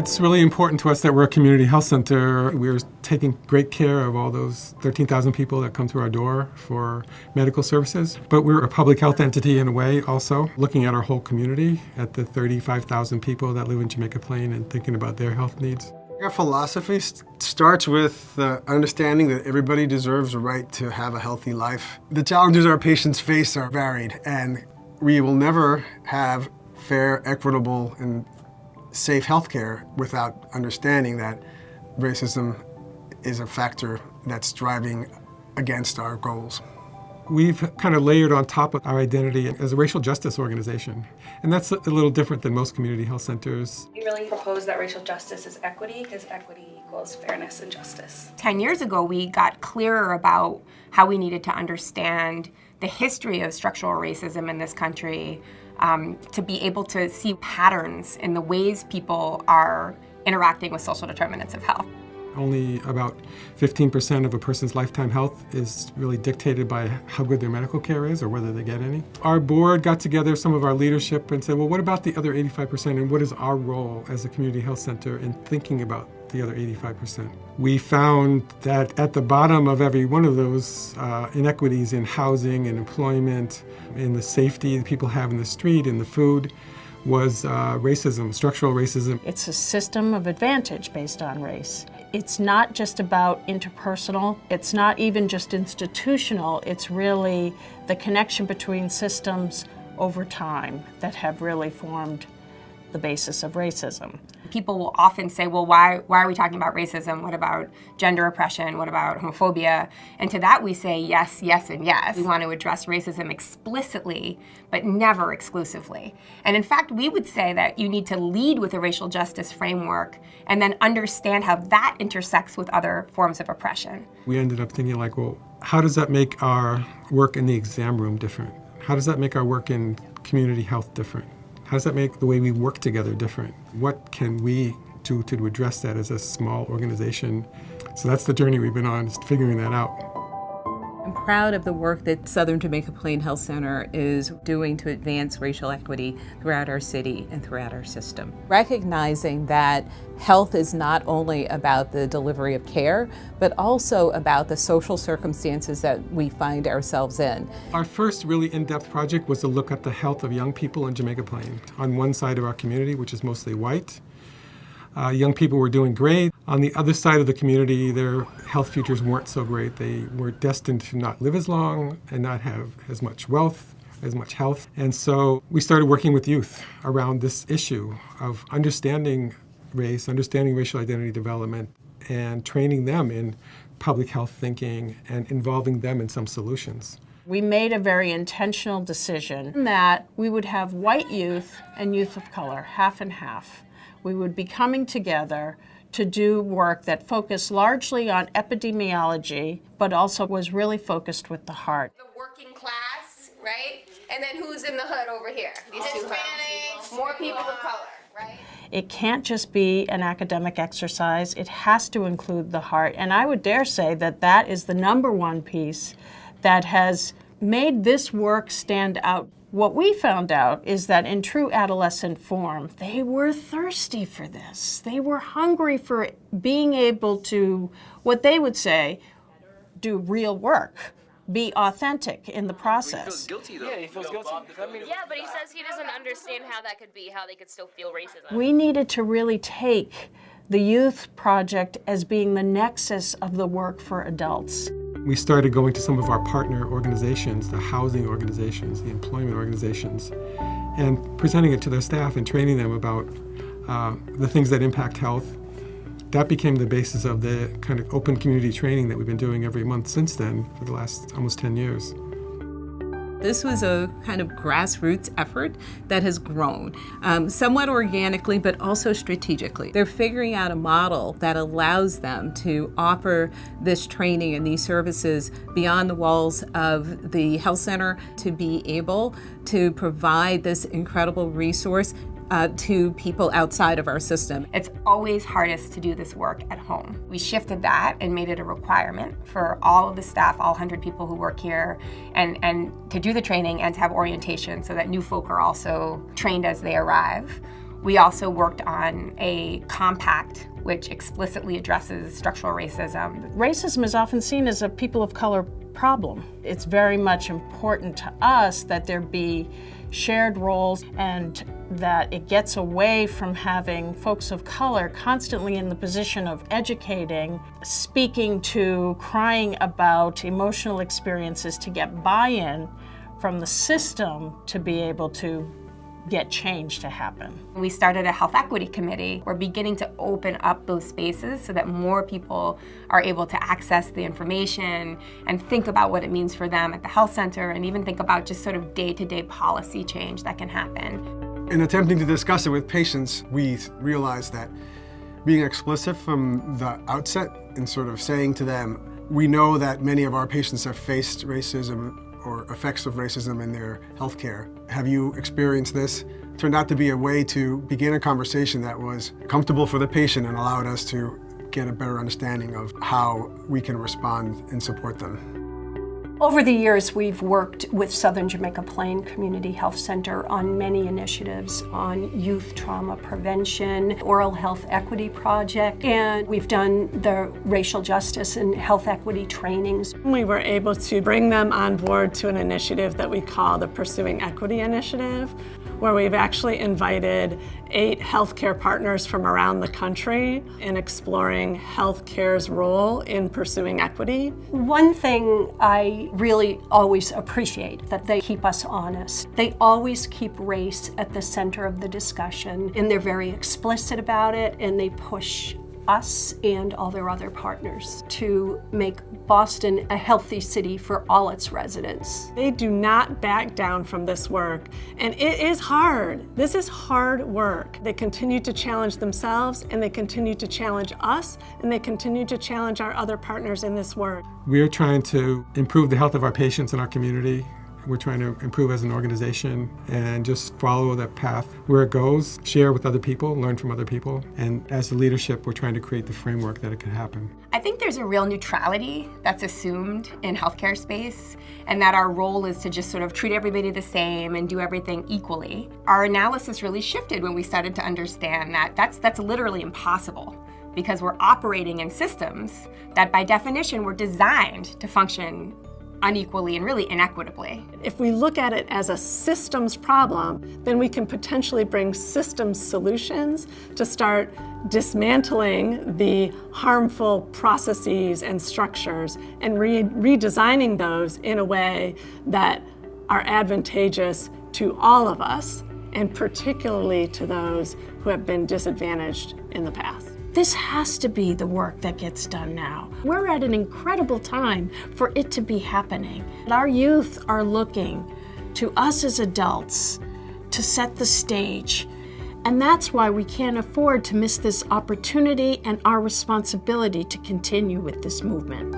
It's really important to us that we're a community health center. We're taking great care of all those 13,000 people that come through our door for medical services. But we're a public health entity in a way also, looking at our whole community, at the 35,000 people that live in Jamaica Plain and thinking about their health needs. Our philosophy starts with the understanding that everybody deserves a right to have a healthy life. The challenges our patients face are varied, and we will never have fair, equitable, and safe healthcare without understanding that racism is a factor that's driving against our goals. We've kind of layered on top of our identity as a racial justice organization, and that's a little different than most community health centers. We really propose that racial justice is equity because equity equals fairness and justice. 10 years ago, we got clearer about how we needed to understand the history of structural racism in this country, to be able to see patterns in the ways people are interacting with social determinants of health. Only about 15% of a person's lifetime health is really dictated by how good their medical care is or whether they get any. Our board got together, some of our leadership, and said, well, what about the other 85%, and what is our role as a community health center in thinking about the other 85%? We found that at the bottom of every one of those inequities in housing and employment, in the safety that people have in the street, in the food, was racism, structural racism. It's a system of advantage based on race. It's not just about interpersonal, it's not even just institutional, it's really the connection between systems over time that have really formed the basis of racism. People will often say, well, why are we talking about racism? What about gender oppression? What about homophobia? And to that we say yes, yes, and yes. We want to address racism explicitly, but never exclusively. And in fact, we would say that you need to lead with a racial justice framework and then understand how that intersects with other forms of oppression. We ended up thinking like, well, how does that make our work in the exam room different? How does that make our work in community health different? How does that make the way we work together different? What can we do to address that as a small organization? So that's the journey we've been on, is figuring that out. I'm proud of the work that Southern Jamaica Plain Health Center is doing to advance racial equity throughout our city and throughout our system. Recognizing that health is not only about the delivery of care, but also about the social circumstances that we find ourselves in. Our first really in-depth project was to look at the health of young people in Jamaica Plain. On one side of our community, which is mostly white, young people were doing great. On the other side of the community, their health futures weren't so great. They were destined to not live as long and not have as much wealth, as much health. And so we started working with youth around this issue of understanding race, understanding racial identity development, and training them in public health thinking and involving them in some solutions. We made a very intentional decision that we would have white youth and youth of color, half and half. We would be coming together to do work that focused largely on epidemiology, but also was really focused with the heart. The working class, right? And then who's in the hood over here? These two hoods. More people of color, right? It can't just be an academic exercise. It has to include the heart. And I would dare say that that is the number one piece that has made this work stand out. What we found out is that in true adolescent form, they were thirsty for this. They were hungry for being able to, what they would say, do real work, be authentic in the process. He feels guilty, though. Yeah, he feels guilty. Yeah, but he says he doesn't understand how that could be, how they could still feel racism. We needed to really take the youth project as being the nexus of the work for adults. We started going to some of our partner organizations, the housing organizations, the employment organizations, and presenting it to their staff and training them about the things that impact health. That became the basis of the kind of open community training that we've been doing every month since then for the last almost 10 years. This was a kind of grassroots effort that has grown, somewhat organically, but also strategically. They're figuring out a model that allows them to offer this training and these services beyond the walls of the health center, to be able to provide this incredible resource to people outside of our system. It's always hardest to do this work at home. We shifted that and made it a requirement for all of the staff, all 100 people who work here, and to do the training and to have orientation so that new folk are also trained as they arrive. We also worked on a compact which explicitly addresses structural racism. Racism is often seen as a people of color problem. It's very much important to us that there be shared roles and that it gets away from having folks of color constantly in the position of educating, speaking to, crying about emotional experiences to get buy-in from the system to be able to get change to happen. We started a health equity committee. We're beginning to open up those spaces so that more people are able to access the information and think about what it means for them at the health center, and even think about just sort of day-to-day policy change that can happen. In attempting to discuss it with patients, we realized that being explicit from the outset and sort of saying to them, we know that many of our patients have faced racism or effects of racism in their healthcare. Have you experienced this? Turned out to be a way to begin a conversation that was comfortable for the patient and allowed us to get a better understanding of how we can respond and support them. Over the years, we've worked with Southern Jamaica Plain Community Health Center on many initiatives on youth trauma prevention, oral health equity project, and we've done the racial justice and health equity trainings. We were able to bring them on board to an initiative that we call the Pursuing Equity Initiative, where we've actually invited 8 healthcare partners from around the country in exploring healthcare's role in pursuing equity. One thing I really always appreciate, that they keep us honest. They always keep race at the center of the discussion, and they're very explicit about it, and they push us and all their other partners to make Boston a healthy city for all its residents. They do not back down from this work, and it is hard. This is hard work. They continue to challenge themselves, and they continue to challenge us, and they continue to challenge our other partners in this work. We are trying to improve the health of our patients in our community. We're trying to improve as an organization and just follow that path where it goes, share with other people, learn from other people. And as the leadership, we're trying to create the framework that it can happen. I think there's a real neutrality that's assumed in healthcare space, and that our role is to just sort of treat everybody the same and do everything equally. Our analysis really shifted when we started to understand that that's literally impossible, because we're operating in systems that by definition were designed to function unequally and really inequitably. If we look at it as a systems problem, then we can potentially bring systems solutions to start dismantling the harmful processes and structures and redesigning those in a way that are advantageous to all of us, and particularly to those who have been disadvantaged in the past. This has to be the work that gets done now. We're at an incredible time for it to be happening. Our youth are looking to us as adults to set the stage. And that's why we can't afford to miss this opportunity and our responsibility to continue with this movement.